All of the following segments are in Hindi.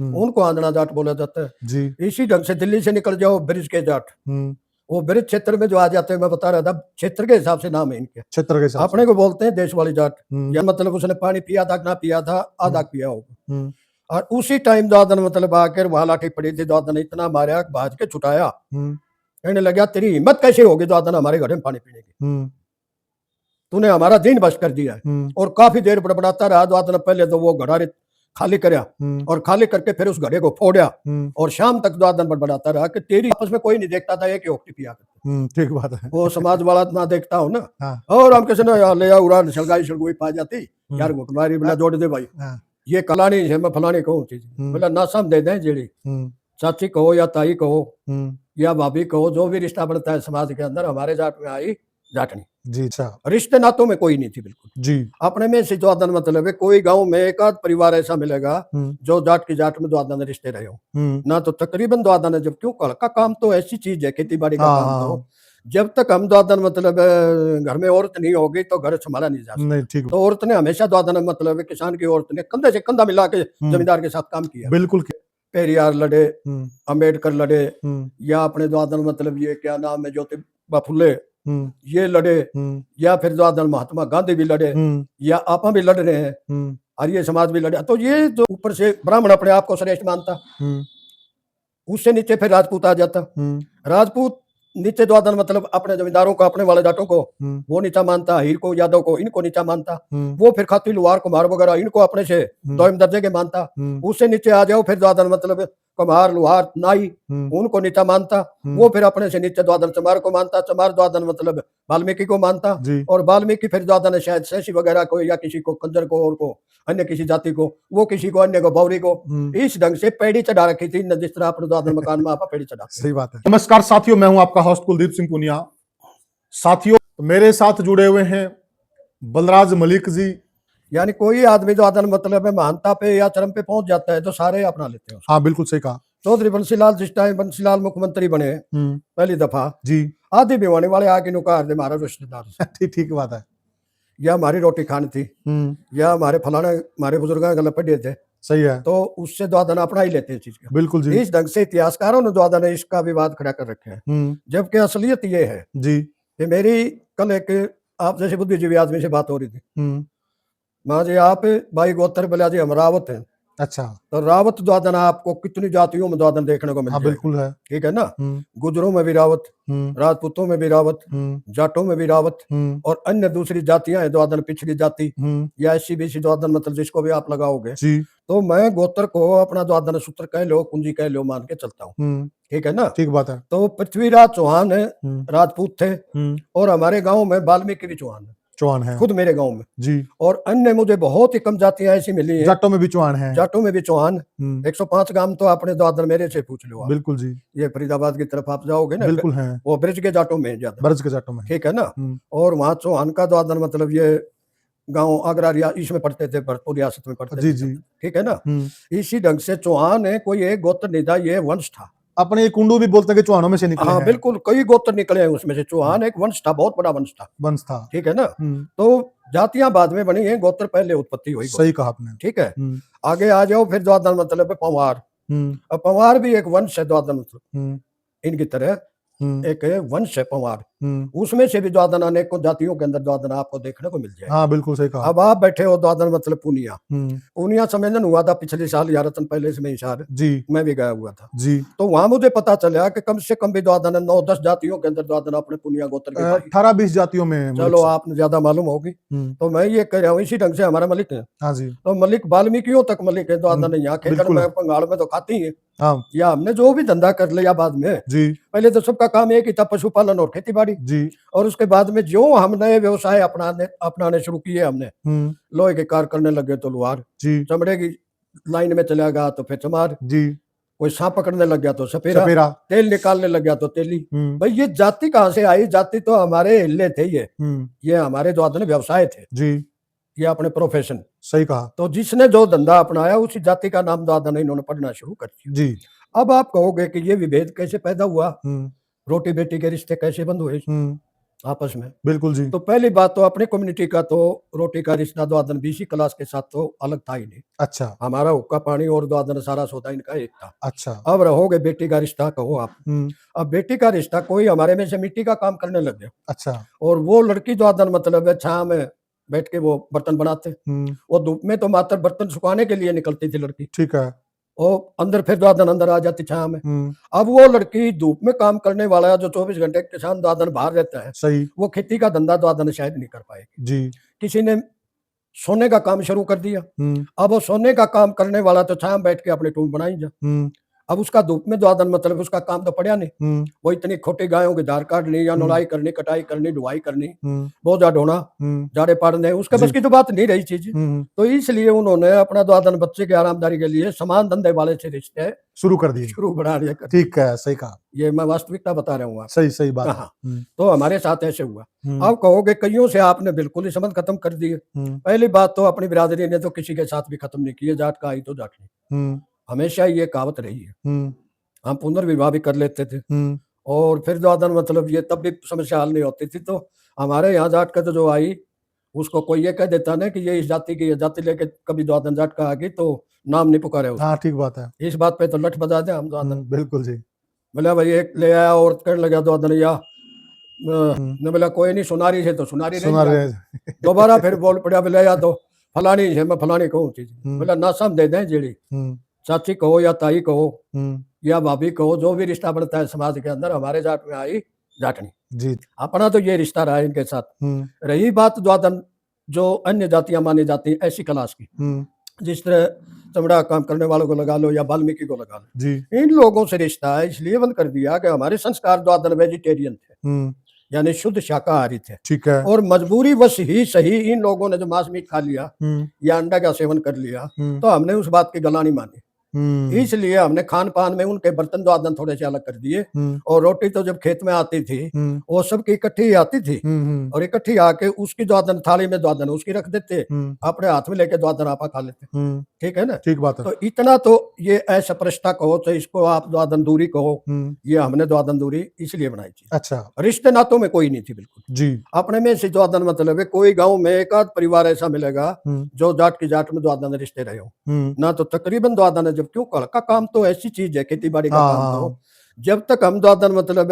उनको आंधना जाट बोला जाता है जी। इसी ढंग से दिल्ली से निकल जाओ ब्रिज के जाट, वो ब्रिज क्षेत्र में जो आ जाते हैं, मैं बता रहा था क्षेत्र के हिसाब से नाम है इनके, क्षेत्र के हिसाब अपने को बोलते हैं देश वाली जाट, या से। मतलब उसने पानी पिया था ना पिया था, आधा पिया होगा। और उसी टाइम दादन मतलब आकर वहां लाठी पड़ी थी, दादन इतना मारा भाज के छुटाया, कहने लगा तेरी हिम्मत कैसे होगी दादन हमारे घर में पानी पीने की, तूने हमारा दिन बस कर दिया है। और काफी देर बड़बड़ाता रहा दादन, पहले तो वो घड़ा खाली करया और खाली करके फिर उस घड़े को फोड़ा, और शाम तक दादन बड़बड़ाता रहा कि तेरी आपस में कोई नहीं देखता था एक ओक्टी पिया करते, ठीक बात है, वो समाज वाला ना देखता हो ना। हाँ। और हम किसी ने ले उड़ा सलगाई सलगुई पा जाती, यार घुटमारी बिना जोड़ दे भाई, ये कलानी है मैं फलानी कहूँ चीज, बोला ना सम दे दें जेड़ी, चाची कहो या ताई कहो या भाभी कहो, जो भी रिश्ता बनता है समाज के अंदर, हमारे जाट में आई जाटनी जी। अच्छा, रिश्ते नातों में कोई नहीं थी बिल्कुल जी। अपने में से द्वादन मतलब है, कोई गांव में एक आध परिवार ऐसा मिलेगा जो जाट की जाट में द्वादन रिश्ते रहे हो, ना तो तकरीबन द्वादन है। जब क्यों का काम तो ऐसी चीज है, खेती बाड़ी का काम तो जब तक हम द्वादन मतलब घर में औरत नहीं होगी तो घर संभाला नहीं जा सकता। तो औरत ने हमेशा द्वादन मतलब किसान की औरत ने कंधे से कंधा मिला के जमींदार के साथ काम किया, बिल्कुल। पेरियार लड़े, अंबेडकर लड़े, या अपने द्वादन मतलब ये क्या नाम है ज्योतिबा फुले ये लड़े, या फिर द्वादन महात्मा गांधी भी लड़े, या आपा भी लड़ रहे हैं, आर्य समाज भी लड़े। तो ये जो ऊपर से ब्राह्मण अपने आप को श्रेष्ठ मानता, उससे नीचे फिर राजपूत आ जाता, राजपूत नीचे द्वादन मतलब अपने जमींदारों को, अपने वाले जाटों को वो नीचा मानता, हीर को यादव को इनको नीचा मानता, वो फिर खाती लुहार कुम्हार वगैरह इनको अपने से दोयम दर्जे के मानता। उससे नीचे आ जाओ फिर द्वादन मतलब कुम्हार लुहार नाई उनको नीचा मानता, वो फिर अपने से नीचे द्वादन चमार को मानता, चमार द्वादन मतलब वाल्मीकि को मानता, और वाल्मीकि फिर द्वादन शायद शैसी वगैरह को, या किसी को कंजर को, और को अन्य किसी जाति को, वो किसी को अन्य को बौरी को, इस ढंग से पेड़ी चढ़ा रखी थी, जिस तरह अपने द्वादन मकान में आप पेड़ी चढ़ा। सही बात है। नमस्कार साथियों, मैं हूं आपका होस्ट कुलदीप सिंह पुनिया। साथियों मेरे साथ जुड़े हुए हैं बलराज मलिक जी। यानी कोई आदमी द्वादन मतलब महानता पे या चरम पे पहुंच जाता है तो सारे अपना लेते हैं। हाँ बिल्कुल सही कहा। चौधरी बंसीलाल जिस टाइम बंसीलाल मुख्यमंत्री बने पहली दफा जी, आधी भिवानी वाले आके नुकार दे हमारा रिश्तेदार ठीक बात है, या हमारी रोटी खानी थी, या हमारे फलाना हमारे बुजुर्ग गलत पढ़े थे, सही है, तो उससे द्वादन अपना ही लेते हैं चीज का। बिल्कुल जी। इस ढंग से इतिहासकारों ने द्वादन इसका विवाद खड़ा कर रखे हैं, जबकि असलियत ये है जी कि मेरी कल एक आप जैसे बुद्धिजीवी आदमी से बात हो रही थी, माँ जी आप भाई गोत्र बोला जी हम रावत हैं। अच्छा, तो रावत द्वादन आपको कितनी जातियों में द्वादन देखने को मिल जाएगा, बिल्कुल है, ठीक है ना। गुजरों में भी रावत, राजपूतों में भी रावत, जाटों में भी रावत, और अन्य दूसरी जातियां हैं द्वादन पिछड़ी जाति या एससी बीसी द्वादन मतलब जिसको भी आप लगाओगे, तो मैं गोत्र को अपना द्वादन सूत्र कह लो, कुंजी कह लो मान के चलता हूँ, ठीक है ना। ठीक बात है। तो पृथ्वीराज चौहान है राजपूत थे, और हमारे गाँव में वाल्मीकि भी चौहान है, खुद मेरे गांव में जी। और अन्य मुझे बहुत ही कम जातियां ऐसी मिली हैं, जाटों में भी चौहान है, जाटों में भी चौहान 105 गांव तो अपने द्वादन मेरे से पूछ लो आप। बिल्कुल जी, ये फरीदाबाद की तरफ आप जाओगे ना, बिल्कुल है, वो ब्रिज के जाटों में ज्यादा, ब्रज के जाटों में, ठीक है ना। और वहाँ चौहान का द्वादन मतलब ये गाँव आगरा इसमें पढ़ते थे, भरतपुर रियासत में पढ़ते थे, जी, ठीक है ना। इसी ढंग से चौहान है कोई एक गोत्र नहीं था, ये वंश था। अपने कुंडू भी बोलते हैं कि चौहानों में से निकले हैं, बिल्कुल कई गोत्र निकले हैं उसमें से, चौहान एक वंश था, बहुत बड़ा वंश था, ठीक है ना। तो जातियां बाद में बनी है, गोत्र पहले उत्पत्ति हुई। सही कहा आपने, ठीक है। आगे आ जाओ फिर द्वादन मतलब है पंवार, अब पंवार भी एक वंश है द्वादन मतलब इनकी तरह एक वंश है पंवार, उसमें से भी द्वादन अनेकों जातियों के अंदर द्वादन आपको देखने को मिल जाएगा। हाँ बिल्कुल सही कहा। अब आप बैठे हो द्वादन मतलब पुनिया, पुनिया सम्मेलन हुआ था पिछले साल या रतन पहले से हिसार जी, मैं भी गया हुआ था जी। तो वहां मुझे पता चला कि कम से कम भी द्वादन 9-10 जातियों के अंदर द्वादन अपने पुनिया गोत्र के 18-20 जातियों में, चलो आपने ज्यादा मालूम होगी। तो मैं ये कह रहा हूँ इसी ढंग से हमारा मलिक है, हाँ जी, तो मलिक वाल्मीकियों तक मलिक है द्वादन, यहाँ खेकड़ में बंगाल में तो खाती है, हाँ। या हमने जो भी धंधा कर लिया बाद में जी, पहले तो सबका काम एक ही था, पशुपालन और खेती बाड़ी जी। और उसके बाद में जो हम नए व्यवसाय अपनाने शुरू किए हमने, लोहे के कार करने लगे तो लोहार, चमड़े की लाइन में चला गया तो फिर चमार जी, कोई सांप पकड़ने लग गया तो सपेरा, तेल निकालने लग गया तो तेली। भाई ये जाति कहाँ से आई? जाति तो हमारे हिल्ले थे, ये हमारे द्वादन व्यवसाय थे जी, ये अपने प्रोफेशन। सही कहा। तो जिसने जो धंधा अपनाया उसी जाति का नाम द्वादन इन्होंने पढ़ना शुरू कर दिया जी। अब आप कहोगे कि ये विभेद कैसे पैदा हुआ, रोटी बेटी के रिश्ते कैसे बंद हुए? आपस में। बिल्कुल जी। तो पहली बात तो अपनी कम्युनिटी का तो रोटी का रिश्ता द्वादन बीसी क्लास के साथ तो अलग था ही नहीं। अच्छा, हमारा हुक्का पानी और द्वादन सारा सौदा इनका एक था। अच्छा। अब रहोगे बेटी का रिश्ता कहो आप। हुँ, अब बेटी का रिश्ता कोई हमारे में से मिट्टी का काम करने लग गया अच्छा। और वो लड़की द्वादन मतलब है छाँव में बैठ के वो बर्तन बनाते। हुँ, वो धूप में तो मात्र बर्तन सुखाने के लिए निकलती थी लड़की। ठीक है। वो अंदर फिर द्वादन अंदर आ जाती छाँव में। हुँ, अब वो लड़की धूप में काम करने वाला जो 24 घंटे किसान द्वादन बाहर रहता है, सही। वो खेती का धंधा द्वादन शायद नहीं कर पाएगी। जी। किसी ने सोने का काम शुरू कर दिया। हुँ, अब वो सोने का काम करने वाला तो छाँव बैठ के अपनी टूम बनाई जा। हुँ, अब उसका धूप में द्वादन मतलब उसका काम तो पड़ा नहीं। हुँ, वो इतनी खोटी गायों की धार काटनी या हुँ, नुलाई करनी, कटाई करनी, ढुआई करनी, हुँ, बोझा ढोना, हुँ, जाड़े पाड़ने, उसके जी। बस की तो बात नहीं रही चीज़। हुँ, हुँ, तो इसलिए उन्होंने अपना द्वादन बच्चे की आरामदारी के लिए समान धंधे वाले से रिश्ते शुरू कर दिए। शुरू बढ़ा दिए कर दिए। ठीक है, सही कहा। ये मैं वास्तविकता बता रहा हूँ सही, सही बात आपको। है। हाँ, हुँ, तो हमारे साथ ऐसे हुआ। हुँ, अब कहोगे कइयों से आपने बिल्कुल ही संबंध खत्म कर दिए। हुँ, पहली बात तो अपनी बिरादरी ने तो किसी के साथ भी खत्म नहीं किए, जाट का आई तो जाट नहीं। हुँ, हमेशा ये कहावत रही है। हुँ, हम पुनर्विवाह भी कर लेते थे हुँ, और फिर द्वादन मतलब ये तब भी समस्या हल नहीं होती थी। तो हमारे यहाँ जाट का तो जो आई, उसको कोई ये कह देता ना कि ये इस जाति की है, जाति लेके कभी द्वादन जाट का आ गई तो नाम नहीं पुकारे हाँ, उसका। ठीक बात है। इस बात पे तो लठ बजा दे हम द्वादन। हुँ, बिल्कुल जी। बोला भाई एक ले आया और कहने लगा द्वादन या हुँ, ने बोला कोई नहीं सुनारी से तो सुनारी रह सुना रहे जाके। हैं। दोबारा फिर बोल पड़ा बोले या तो फलानी है मैं फलानी कहूँ चीज। हुँ, बोला ना सम दे दें जेड़ी हुँ, चाची कहो या ताई कहो हुँ, या भाभी कहो, जो भी रिश्ता बनता है समाज के अंदर हमारे जाट में आई जाटनी। जी। अपना तो ये रिश्ता रहा है इनके साथ। हुँ, रही बात द्वादन जो अन्य जातियां मानी जाती हैं ऐसी क्लास की, हुँ, जिस तरह चमड़ा काम करने वालों को लगा लो या वाल्मीकि को लगा जी। लो, इन लोगों से रिश्ता इसलिए बंद कर दिया कि हमारे संस्कार द्वादन वेजिटेरियन थे, हुँ, यानी शुद्ध शाकाहारी थे। ठीक है। और मजबूरी वश ही सही इन लोगों ने जो मांस मीट खा लिया हुँ, या अंडा का सेवन कर लिया, हुँ, तो हमने उस बात की गला नहीं मानी। हुँ, इसलिए हमने खान-पान में उनके बर्तन द्वादन थोड़े से अलग कर दिए हुँ, और रोटी तो जब खेत में आती थी, हुँ, वो सबकी इकट्ठी ही आती थी हुँ, हुँ, और इकट्ठी आके उसकी द्वादन थाली में द्वादन उसकी रख देते, हुँ, अपने हाथ में लेके द्वादन आपा खा लेते। हुँ, ठीक है ना? ठीक बात है। तो इतना तो ये अस्पृश्यता कहो तो इसको आप द्वादन दूरी कहो, हुँ, ये हमने द्वादन दूरी इसलिए बनाई थी। अच्छा। रिश्ते नातों में कोई नहीं थी बिल्कुल। जी। अपने में से द्वादन मतलब है कोई गाँव में एक आध परिवार ऐसा मिलेगा हुँ, जो जाट की जाट में द्वादन रिश्ते रहे हों। हुँ, ना तो तकरीबन द्वादन है, जब क्यों घर का काम तो ऐसी चीज़ है, खेती-बाड़ी का हाँ, काम हाँ, तो हाँ। जब तक हम द्वादन मतलब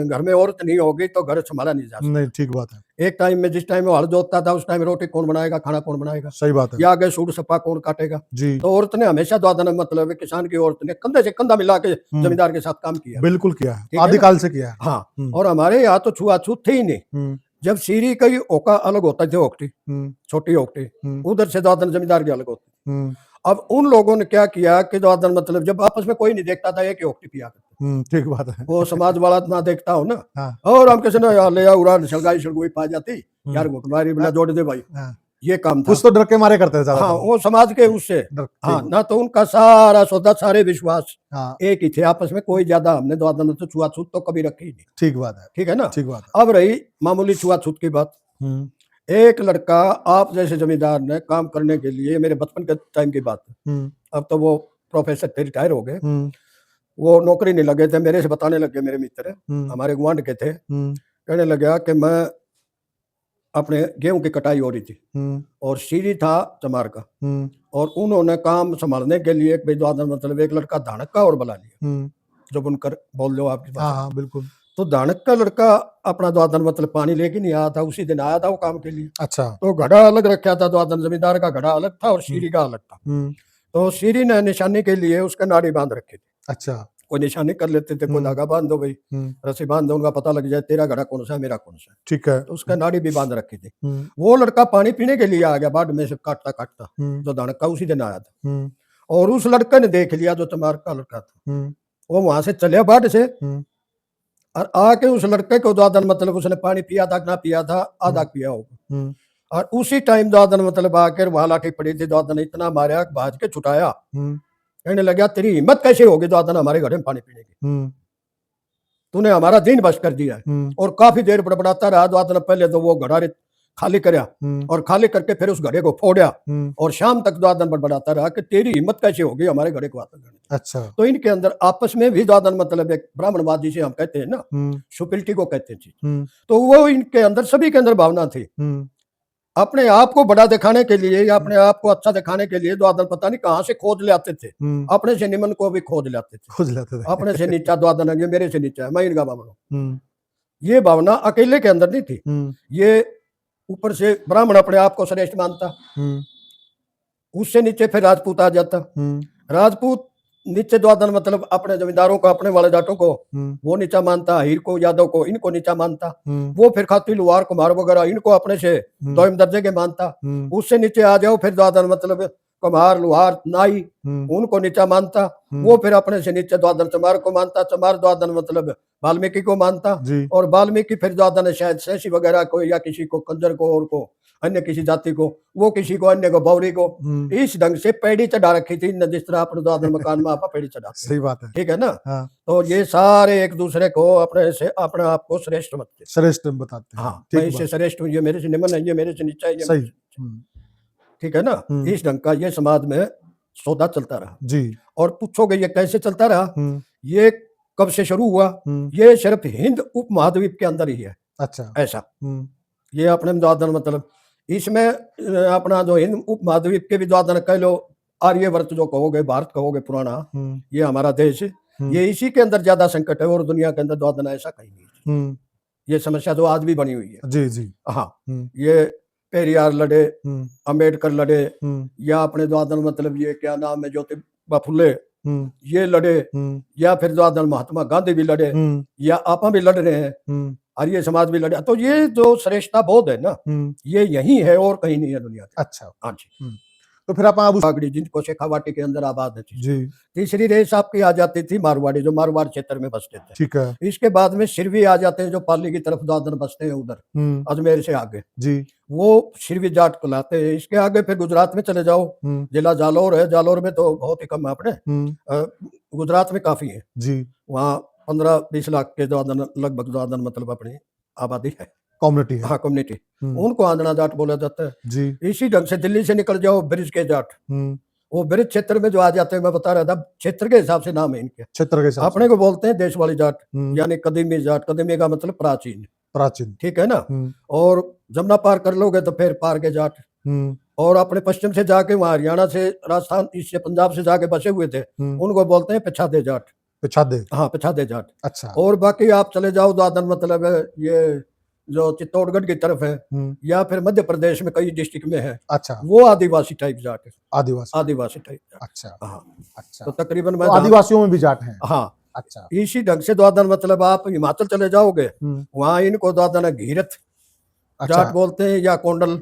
घर में औरत नहीं होगी तो घर संभाला नहीं जा नहीं, सकता। ठीक बात है। एक टाइम में जिस टाइम में हल जोतता था उस टाइम रोटी कौन बनाएगा, खाना कौन बनाएगा? सही बात है। या आगे सूड़ सपा कौन काटेगा? जी। तो औरत ने हमेशा द्वादन मतलब है किसान की औरत ने कंधे से कंधा मिला के हुँ, ज़मींदार के साथ काम किया। बिल्कुल किया है। ठीक है ना? आदिकाल से किया है। हाँ, हुँ, और हमारे यहाँ तो छुआछूत थी ही नहीं। हुँ, जब सीरी का ही ओका अलग होता थी ओकटी, हुँ, छोटी ओकटी, हुँ, उधर से द्वादन ज़मींदार की अलग होती। हुँ, अब उन लोगों ने क्या किया कि द्वादन मतलब जब आपस में कोई नहीं देखता था, एक ही ओकटी पिया करते। हुँ, ठीक बात है। वो समाज वाला ना देखता हो ना, हाँ, और हम किसी ने यार ले आ उड़ा सलगाई सलगुई पा जाती, हुँ, यार घुटमारी बिना जोड़ दे भाई, हाँ, ये काम था। कुछ तो डर के मारे करते थे हाँ, ज़्यादातर वो। वो समाज के उससे। डर हाँ, ठीक। ना तो उनका सारा सौदा, सारे विश्वास हाँ, एक ही थे आपस में, कोई ज्यादा हमने द्वादन तो छुआछूत तो कभी रखी ही नहीं। ठीक बात है। ठीक है ना? ठीक बात है। अब रही मामूली छुआछूत की बात। हुँ, एक लड़का आप जैसे जमींदार ने काम करने के लिए, मेरे बचपन के टाइम की बात है, हुँ, अब तो वो प्रोफेसर थे, रिटायर हो गए, हुँ, वो नौकरी नहीं लगे थे, मेरे से बताने लगे, मेरे मित्र हुँ, हमारे गुआंढ के थे, हुँ, कहने लगा कि मैं अपने गेहूं की कटाई हो रही थी हुँ, और सीरी था चमार का, हुँ, और उन्होंने काम संभालने के लिए एक बेद्वादन मतलब एक लड़का धानक का और बुला लिया, हुँ, जो बुनकर बोल लो आपकी हाँ, भाषा। हाँ, बिल्कुल। तो धानक का लड़का अपना द्वादन मतलब पानी लेके नहीं आया था, उसी दिन आया था वो काम के लिए। अच्छा। तो घड़ा अलग रखा था, द्वादन जमींदार का घड़ा अलग था और हुँ, सीरी का अलग था। हुँ, तो सीरी ने निशानी के लिए उसका नाड़ी बांध रखी थी, अच्छा। कोई निशानी कर लेते थे, कोई हुँ, धागा बांध दो भाई, हुँ, रस्सी बांध दो, उनका पता लग जाए तेरा घड़ा कौन सा है, मेरा कौन सा है। ठीक है। तो उसका नाड़ी भी बांध रखी थी। हुँ, वो लड़का पानी पीने के लिए आ गया बाढ़ में से काटता काटता, हुँ, जो धानक का उसी दिन आया था, हुँ, और उस लड़के ने देख लिया जो चमार का लड़का था, हुँ, वो वहां से चले बाढ़ से हुँ, और आके उस लड़के को द्वादन मतलब उसने पानी पिया था कि ना पिया था, आधा हुँ, पिया होगा, हुँ, और उसी टाइम द्वादन मतलब आकर वहां लाठी पड़ी थी, द्वादन इतना मारा भाज के छुटाया। हुँ, कहने लगा तेरी हिम्मत कैसे होगी द्वादन हमारे घर में पानी पीने की, हुँ, तूने हमारा दिन बस कर दिया है। हुँ, और काफी देर बड़बड़ाता रहा द्वादन, पहले तो वो घड़ा खाली करया हुँ, और खाली करके फिर उस घड़े को फोड़ा, हुँ, और शाम तक द्वादन बड़बड़ाता रहा कि तेरी हिम्मत कैसे होगी हमारे घड़े को हाथ लगाने की। अच्छा। तो इनके अंदर आपस में भी द्वादन मतलब एक ब्राह्मणवाद जिसे हम कहते हैं ना, सुपिल्टी को कहते हैं, तो वो इनके अंदर सभी के अंदर भावना थी। अपने आप को बड़ा दिखाने के लिए या अपने आप को अच्छा दिखाने के लिए द्वादन पता नहीं कहाँ से खोज ले आते थे, अपने से निमन को भी खोज लाते थे, अपने से नीचा द्वादन है, मेरे से नीचा है, मैं इनका ब्राह्मण हूँ। ये भावना अकेले के अंदर नहीं थी, ये ऊपर से ब्राह्मण अपने आप को श्रेष्ठ मानता, उससे नीचे फिर राजपूत आ जाता। राजपूत नीचे द्वादन मतलब अपने जमींदारों को, अपने वाले जाटों को वो नीचा मानता, हीर को, यादव को इनको नीचा मानता, वो फिर खाती लुहार कुम्हार वगैरह इनको अपने से दोयम दर्जे के मानता। उससे नीचे आ जाओ फिर द्वादन मतलब कुम्हार, लुहार, नाई उनको नीचा मानता, वो फिर अपने से नीचे द्वादन चमार को मानता, चमार द्वादन मतलब वाल्मीकि को मानता, और वाल्मीकि फिर द्वादन शायद शैषी वगैरह को या किसी को कंजर को और को अन्य किसी जाति को, वो किसी को अन्य को बौरी को, इस ढंग से पेड़ी चढ़ा रखी थी न, जिस तरह अपने द्वादन मकान में आप पेड़ी चढ़ाते। सही बात है, ठीक है ना। हाँ। तो ये सारे एक दूसरे को अपने से अपने आप को श्रेष्ठ बताते, श्रेष्ठ बताते हैं। हाँ, मैं इससे श्रेष्ठ हूँ, ये मेरे से निमन है, ये मेरे से नीचा है, ये सही। ठीक है ना। इस ढंग का ये समाज में सौदा चलता रहा जी। और पूछोगे ये कैसे चलता रहा, ये कब से शुरू हुआ, ये सिर्फ हिंद उपमहाद्वीप के अंदर ही है। अच्छा। ऐसा ये अपने द्वादन मतलब इसमें अपना जो हिंद उपमहाद्वीप के भी द्वादन कह लो, आर्यवर्त जो कहोगे, भारत कहोगे पुराना, ये हमारा देश, ये इसी के अंदर ज्यादा संकट है और दुनिया के अंदर द्वादन ऐसा कहीं नहीं। ये समस्या जो आज भी बनी हुई है। जी जी। हाँ, ये पेरियार लड़े, अंबेडकर लड़े, या अपने द्वादन मतलब ये क्या नाम है ज्योतिबा फुले, ये लड़े, या फिर द्वादन महात्मा गांधी भी लड़े, या आपा भी लड़ रहे हैं, आर्य समाज भी लड़ा। तो ये जो श्रेष्ठता बोध है ना, ये यही है और कहीं नहीं है दुनिया में। अच्छा। हाँ जी। तो फिर आप बागड़ी जिनको शेखावाटी के अंदर आबाद है जी। तीसरी रेस आपकी आ जाती थी मारवाड़ी, जो मारवाड़ क्षेत्र में बसते थे। ठीक है। इसके बाद में सिरवी आ जाते हैं, जो पाली की तरफ दादर बसते हैं उधर अजमेर से आगे जी, वो सिरवी जाट कहलाते हैं। इसके आगे फिर गुजरात में चले जाओ, जिला जालोर है, जालोर में तो बहुत ही कम है अपने, गुजरात में काफी है जी, वहाँ 15-20 लाख के द्वादन लगभग द्वादन मतलब अपनी आबादी है, कम्युनिटी है। हाँ कम्युनिटी, उनको आंधना जाट बोला जाता है जी। इसी ढंग से दिल्ली से निकल जाओ ब्रिज के जाट, वो ब्रिज क्षेत्र में जो आ जाते हैं, मैं बता रहा था क्षेत्र के हिसाब से नाम है इनके, क्षेत्र के हिसाब अपने को बोलते हैं देश वाली जाट, यानी कदीमी जाट, कदीमी का मतलब प्राचीन, प्राचीन, ठीक है ना। और जमुना पार कर लोगे तो फिर पार के जाट, और अपने पश्चिम से जाके वहाँ हरियाणा से राजस्थान इससे पंजाब से जाके बसे हुए थे, उनको बोलते हैं पिछादे जाट, पिछादे, हाँ पिछादे जाट। अच्छा। और बाकी आप चले जाओ दादन मतलब ये जो चित्तौड़गढ़ की तरफ है, या फिर मध्य प्रदेश में कई डिस्ट्रिक्ट में है, अच्छा, वो आदिवासी टाइप जाट है, आदिवासी टाइप जाट। अच्छा, हाँ, अच्छा। तो तकरीबन तो आदिवासियों में भी जाट हैं। हाँ, अच्छा। इसी ढंग से द्वादन मतलब आप हिमाचल चले जाओगे, वहाँ इनको द्वादन घीरथ जाट बोलते हैं, या कोंडल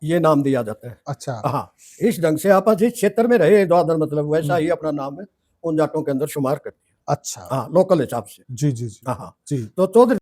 ये नाम दिया जाता है। अच्छा। हाँ, इस ढंग से आप जिस क्षेत्र में रहे द्वादन मतलब वैसा ही अपना नाम है उन जाटों के अंदर शुमार करते हैं। अच्छा, हाँ, लोकल हिसाब से। जी जी जी। हाँ हाँ जी। तो चौधरी